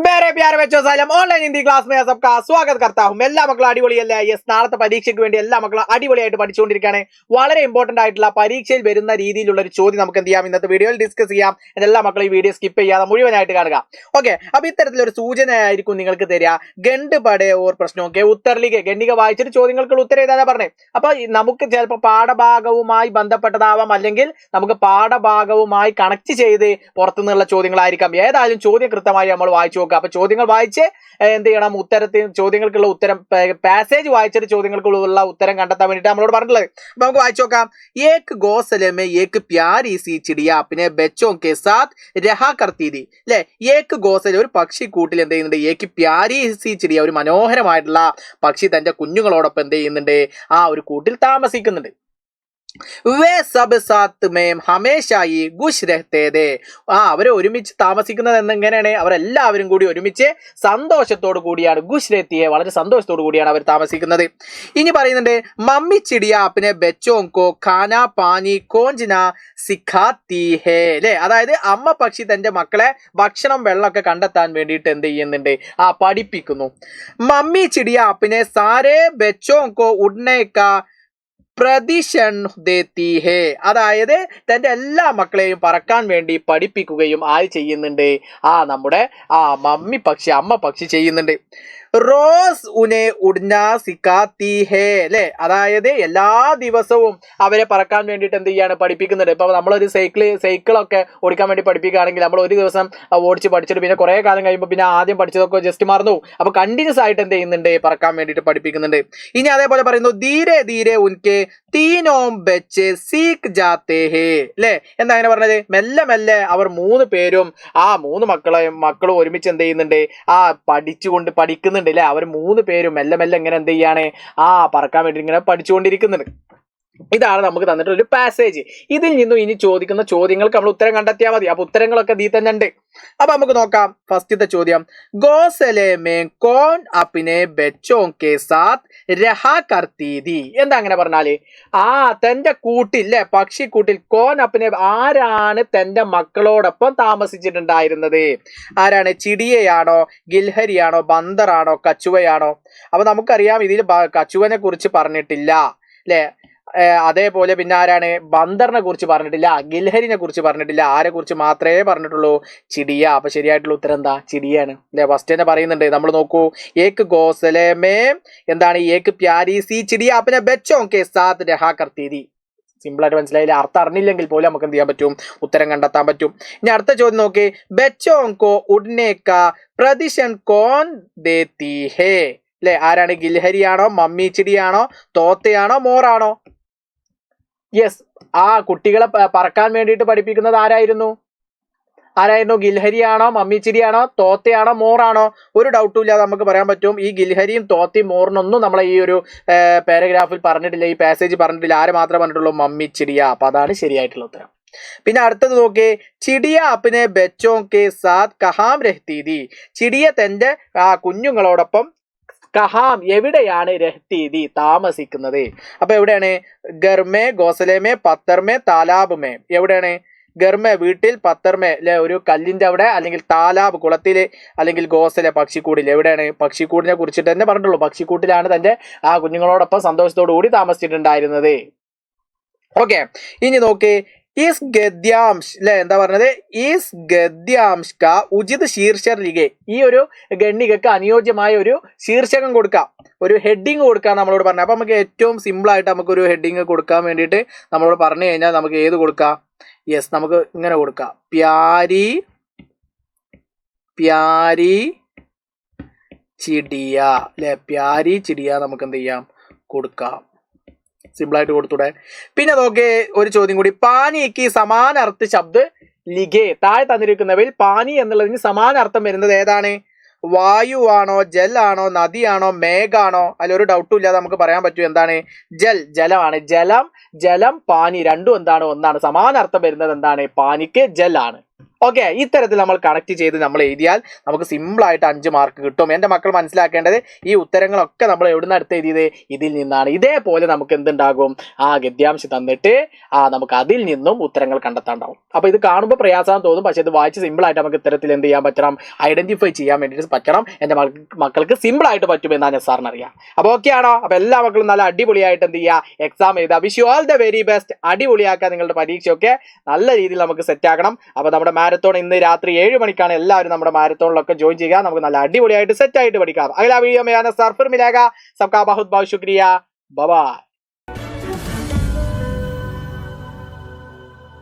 मेरे प्यारे बच्चों सालम ഓൺലൈൻ ഹിന്ദി ക്ലാസ് में सबका स्वागत करता हूं എല്ലാ മക്കളും അടിപൊളിയല്ലേ യെസ് നാളത്തെ പരീക്ഷയ്ക്ക് വേണ്ടി എല്ലാ മക്കളും അടിപൊളിയായിട്ട് പഠിച്ചുകൊണ്ടിരിക്കുകയാണ് വളരെ ഇമ്പോർട്ടന്റ് ആയിട്ടുള്ള പരീക്ഷയിൽ വരുന്ന രീതിയിലുള്ള ഒരു ചോദ്യം നമുക്ക് എന്ത് ചെയ്യാം ഇന്നത്തെ വീഡിയോയിൽ ഡിസ്കസ് ചെയ്യാം എല്ലാ മക്കളും ഈ വീഡിയോ സ്കിപ്പ് ചെയ്യാതെ മുഴുവനായിട്ട് കാണുക ഓക്കെ അപ്പോൾ ഇത്തരത്തിലൊരു സൂചനയായിരിക്കും നിങ്ങൾക്ക് തരിക ഗണ്ട് പടേ ഓർ പ്രശ്നമൊക്കെ ഉത്തരലിഖ ഗണ്ണിക വായിച്ചിട്ട് ചോദ്യങ്ങൾക്കുള്ള ഉത്തരം എഴുതാനാ പറഞ്ഞത് അപ്പോൾ നമുക്ക് ചിലപ്പോൾ പാഠഭാഗവുമായി ബന്ധപ്പെട്ടതാവാം അല്ലെങ്കിൽ നമുക്ക് പാഠഭാഗവുമായി കണക്ട് ചെയ്ത് പുറത്തുനിന്നുള്ള ചോദ്യങ്ങളായിരിക്കാം ഏതായാലും ചോദ്യം കൃത്യമായി നമ്മൾ വായിച്ചു നോക്കുക അപ്പൊ ചോദ്യങ്ങൾ വായിച്ച് എന്ത് ചെയ്യണം ഉത്തരത്തിന് ചോദ്യങ്ങൾക്കുള്ള ഉത്തരം പാസേജ് വായിച്ചിട്ട് ചോദ്യങ്ങൾക്കുള്ള ഉത്തരം കണ്ടെത്താൻ വേണ്ടിയിട്ട് നമ്മളോട് പറഞ്ഞിട്ടുള്ളത് അപ്പൊ നമുക്ക് വായിച്ചു നോക്കാം ഏക് ഗോസലെ में एक प्यारी सी चिड़िया अपने बच्चों के साथ रहा करती थी അല്ലെ ഏക് ഗോസലെ ഒരു പക്ഷി കൂട്ടിൽ എന്ത് ചെയ്യുന്നുണ്ട് ഏക് പ്യാരി സി ചിടിയ ഒരു മനോഹരമായിട്ടുള്ള പക്ഷി തന്റെ കുഞ്ഞുങ്ങളോടൊപ്പം എന്ത് ചെയ്യുന്നുണ്ട് ആ ഒരു കൂട്ടിൽ താമസിക്കുന്നുണ്ട് വേ സബ് സാത്ത് മേം ഹമേശായി ഖുശ് രഹ്തേ ഥേ അവർ ഒരുമിച്ച് താമസിക്കുന്നത് എന്നെങ്ങനെയാണ് അവരെല്ലാവരും കൂടി ഒരുമിച്ച് സന്തോഷത്തോടു കൂടിയാണ് ഖുശ് രഹ്തിയെ വളരെ സന്തോഷത്തോടു കൂടിയാണ് അവർ താമസിക്കുന്നത് ഇനി പറയുന്നുണ്ട് മമ്മി ചിടിയ അപ്നെ ബച്ചോं को खाना पानी खोजना സിഖാത്തി ഹേ അല്ലേ അതായത് അമ്മ പക്ഷി തന്റെ മക്കളെ ഭക്ഷണം വെള്ളമൊക്കെ കണ്ടെത്താൻ വേണ്ടിയിട്ട് എന്ത് ചെയ്യുന്നുണ്ട് പഠിപ്പിക്കുന്നു മമ്മി ചിടിയ അപ്നെ സാരേ ബച്ചോं को उड़ने का പ്രതിഷൻ ദേത്തി ഹേ അതായത് തന്റെ എല്ലാ മക്കളെയും പറക്കാൻ വേണ്ടി പഠിപ്പിക്കുകയും ചെയ്യുന്നുണ്ട് നമ്മുടെ മമ്മി പക്ഷി അമ്മ പക്ഷി ചെയ്യുന്നുണ്ട് റോസ് ഉനെ ഉഡ്ന സിക്കാത്തി ഹേ അല്ലെ അതായത് എല്ലാ ദിവസവും അവരെ പറക്കാൻ വേണ്ടിയിട്ട് എന്ത് ചെയ്യാണ് പഠിപ്പിക്കുന്നുണ്ട് ഇപ്പൊ നമ്മളൊരു സൈക്കിളൊക്കെ ഓടിക്കാൻ വേണ്ടി പഠിപ്പിക്കുകയാണെങ്കിൽ നമ്മൾ ഒരു ദിവസം ഓടിച്ച് പഠിച്ചിട്ട് പിന്നെ കുറെ കാലം കഴിയുമ്പോൾ പിന്നെ ആദ്യം പഠിച്ചതൊക്കെ ജസ്റ്റ് മറന്നു അപ്പൊ കണ്ടിന്യൂസ് ആയിട്ട് എന്ത് ചെയ്യുന്നുണ്ട് പറക്കാൻ വേണ്ടിയിട്ട് പഠിപ്പിക്കുന്നുണ്ട് ഇനി അതേപോലെ പറയുന്നു ധീരെ ധീരെ ഉൻകെ തീനോം ബച്ച് സീക്ക് ജാത്തേ ഹേ അല്ലെ എന്താ അങ്ങനെ പറഞ്ഞത് മെല്ലെ മെല്ലെ അവർ മൂന്ന് പേരും മൂന്ന് മക്കളും ഒരുമിച്ച് എന്ത് ചെയ്യുന്നുണ്ട് പഠിക്കുന്നുണ്ട് അല്ലെ അവർ മൂന്ന് പേരും മെല്ലെ മെല്ലെ ഇങ്ങനെ എന്ത് ചെയ്യാണ് പറക്കാൻ വേണ്ടി ഇങ്ങനെ പഠിച്ചുകൊണ്ടിരിക്കുന്നുണ്ട് ഇതാണ് നമുക്ക് തന്നിട്ടുള്ള ഒരു പാസേജ് ഇതിൽ നിന്നും ഇനി ചോദിക്കുന്ന ചോദ്യങ്ങൾക്ക് നമ്മൾ ഉത്തരം കണ്ടെത്തിയാൽ മതി അപ്പൊ ഉത്തരങ്ങളൊക്കെ ദീ തന്നെ ഉണ്ട് അപ്പൊ നമുക്ക് നോക്കാം ഫസ്റ്റത്തെ ചോദ്യം ഗോസലെ മേ കോൺ അപ്നെ ബച്ചോं के साथ रहा करती थी എന്താ അങ്ങനെ പറഞ്ഞാല് തന്റെ കൂട്ടിൽ പക്ഷിക്കൂട്ടിൽ കോൻ അപ്നെ ആരാണ് തന്റെ മക്കളോടൊപ്പം താമസിച്ചിട്ടുണ്ടായിരുന്നത് ആരാണ് ചിടിയയാണോ ഗിൽഹരിയാണോ ബന്ദറാണോ കച്ചുവയാണോ അപ്പൊ നമുക്കറിയാം ഇതിൽ കച്ചുവനെ കുറിച്ച് പറഞ്ഞിട്ടില്ല അല്ലെ അതേപോലെ പിന്നെ ആരാണ് ബന്ദറിനെ കുറിച്ച് പറഞ്ഞിട്ടില്ല ഗിൽഹരിനെ കുറിച്ച് പറഞ്ഞിട്ടില്ല ആരെ കുറിച്ച് മാത്രമേ പറഞ്ഞിട്ടുള്ളൂ ചിടിയ അപ്പൊ ശരിയായിട്ടുള്ള ഉത്തരം എന്താ ചിടിയാണ് അല്ലെ ഫസ്റ്റ് തന്നെ പറയുന്നുണ്ട് നമ്മൾ നോക്കൂ ഏക് ഗോസലെ മേ എന്താണ് ഏക് പ്യാരി സി ചിടിയ അപ്നെ ബച്ചോं के साथ रहा करती थी സിമ്പിൾ ആയിട്ട് മനസ്സിലായില്ല അർത്ഥം അറിഞ്ഞില്ലെങ്കിൽ പോലും നമുക്ക് എന്ത് ചെയ്യാൻ പറ്റും ഉത്തരം കണ്ടെത്താൻ പറ്റും ഇനി അടുത്ത ചോദ്യം നോക്കി ബച്ചോं को उड़ने का प्रदिशन कौन देती है അല്ലെ ആരാണ് ഗിൽഹരിയാണോ മമ്മി ചിടിയാണോ തോത്തയാണോ മോറാണോ യെസ് കുട്ടികളെ പറക്കാൻ വേണ്ടിയിട്ട് പഠിപ്പിക്കുന്നത് ആരായിരുന്നു ഗിൽഹരിയാണോ മമ്മിച്ചിരിയാണോ തോത്തയാണോ മോറാണോ ഒരു ഡൗട്ടും ഇല്ലാതെ നമുക്ക് പറയാൻ പറ്റും ഈ ഗിൽഹരിയും തോത്തയും മോറിനൊന്നും നമ്മളെ ഈ ഒരു പാരഗ്രാഫിൽ പറഞ്ഞിട്ടില്ല ഈ പാസേജ് പറഞ്ഞിട്ടില്ല ആരെ മാത്രമേ പറഞ്ഞിട്ടുള്ളൂ മമ്മിച്ചിടിയ അപ്പൊ അതാണ് ശരിയായിട്ടുള്ള ഉത്തരം പിന്നെ അടുത്തത് നോക്കി ചിടിയ അപ്നെ ബച്ചോं के साथ കഹാം രഹ്തി थी ചിടിയ തന്റെ കുഞ്ഞുങ്ങളോടൊപ്പം കഹാം എവിടെയാണ് രഹ്തി താമസിക്കുന്നത് അപ്പൊ എവിടെയാണ് ഗർമേ ഗോസലേമേ പത്തർമേ താലാബുമേ എവിടെയാണ് ഗർമ വീട്ടിൽ പത്തർമേ അല്ലെ ഒരു കല്ലിന്റെ അവിടെ അല്ലെങ്കിൽ താലാബ് കുളത്തില് അല്ലെങ്കിൽ ഗോസലെ പക്ഷിക്കൂടിൽ എവിടെയാണ് പക്ഷിക്കൂടിനെ കുറിച്ചിട്ട് തന്നെ പറഞ്ഞിട്ടുള്ളൂ പക്ഷിക്കൂട്ടിലാണ് തന്റെ കുഞ്ഞുങ്ങളോടൊപ്പം സന്തോഷത്തോടു കൂടി താമസിച്ചിട്ടുണ്ടായിരുന്നത് ഓക്കെ ഇനി നോക്കി ഈസ് ഗദ്യാംശ് അല്ലെ എന്താ പറഞ്ഞത് ഈസ് ഗദ്യാംശ് ക ഉചിത് ശീർഷർ ലിഖേ ഈ ഒരു ഗണ്ണികക്ക് അനുയോജ്യമായ ഒരു ശീർഷകം കൊടുക്കാം ഒരു ഹെഡിങ് കൊടുക്കാം നമ്മളോട് പറഞ്ഞു അപ്പൊ നമുക്ക് ഏറ്റവും സിമ്പിൾ ആയിട്ട് നമുക്കൊരു ഹെഡിങ് കൊടുക്കാൻ വേണ്ടിയിട്ട് നമ്മളോട് പറഞ്ഞു കഴിഞ്ഞാൽ നമുക്ക് ഏത് കൊടുക്കാം യെസ് നമുക്ക് ഇങ്ങനെ കൊടുക്കാം പ്യാരി ചിടിയ അല്ലെ പ്യാരി ചിടിയ നമുക്ക് എന്ത് ചെയ്യാം കൊടുക്കാം സിമ്പിൾ ആയിട്ട് കൊടുത്തൂടെ പിന്നെ നോക്കേ ഒരു ചോദ്യം കൂടി പാനിക്ക് സമാന അർത്ഥ ശബ്ദ ലിഖേ താഴെ തന്നിരിക്കുന്നവയിൽ പാനി എന്നുള്ളതിന് സമാന അർത്ഥം വരുന്നത് ഏതാണ് വായു ആണോ ജൽ ആണോ നദിയാണോ മേഘാണോ അതിലൊരു ഡൗട്ടും ഇല്ലാതെ നമുക്ക് പറയാൻ പറ്റും എന്താണ് ജലമാണ് ജലം പാനി രണ്ടും എന്താണ് ഒന്നാണ് സമാന അർത്ഥം വരുന്നത് എന്താണ് പാനിക്ക് ജൽ ആണ് ഓക്കെ, ഇത്തരത്തിൽ നമ്മൾ കണക്ട് ചെയ്ത് നമ്മൾ എഴുതിയാൽ നമുക്ക് സിമ്പിൾ ആയിട്ട് 5 മാർക്ക് കിട്ടും. എന്റെ മക്കൾ മനസ്സിലാക്കേണ്ടത് ഈ ഉത്തരങ്ങളൊക്കെ നമ്മൾ എവിടുന്ന് അടുത്ത് എഴുതിയത് ഇതിൽ നിന്നാണ്. ഇതേപോലെ നമുക്ക് എന്തുണ്ടാകും, ഗദ്യാംശം തന്നിട്ട് നമുക്ക് അതിൽ നിന്നും ഉത്തരങ്ങൾ കണ്ടെത്താണ്ടാവും. അപ്പൊ ഇത് കാണുമ്പോൾ പ്രയാസം തോന്നും, പക്ഷെ ഇത് വായിച്ച് സിമ്പിൾ ആയിട്ട് നമുക്ക് ഇത്തരത്തിൽ എന്ത് ചെയ്യാൻ പറ്റണം, ഐഡന്റിഫൈ ചെയ്യാൻ വേണ്ടിയിട്ട് പറ്റണം. എന്റെ മക്കൾക്ക് സിമ്പിൾ ആയിട്ട് പറ്റുമെന്നാണ് ഞാൻ സാറിന് അറിയാം. അപ്പൊ ഓക്കെ ആണോ? അപ്പൊ എല്ലാ മക്കളും നല്ല അടിപൊളിയായിട്ട് എന്ത് ചെയ്യുക, എക്സാം എഴുതുക. Wish you all the very best. അടിപൊളിയാക്കുക നിങ്ങളുടെ പരീക്ഷയൊക്കെ നല്ല രീതിയിൽ നമുക്ക് സെറ്റ് ആക്കണം. അപ്പൊ നമ്മുടെ മാരത്തോൺ ഇന്ന് രാത്രി 7 മണിക്കാണ്. എല്ലാവരും നമ്മുടെ മാരത്തോണിലൊക്കെ ജോയിൻ ചെയ്യുക. നമുക്ക് നല്ല അടിപൊളിയായിട്ട് സെറ്റ് ആയിട്ട് പഠിക്കാം. അഗला वीडियो में आना सर फिर मिलेगा. सबका बहुत बहुत शुक्रिया. Bye bye.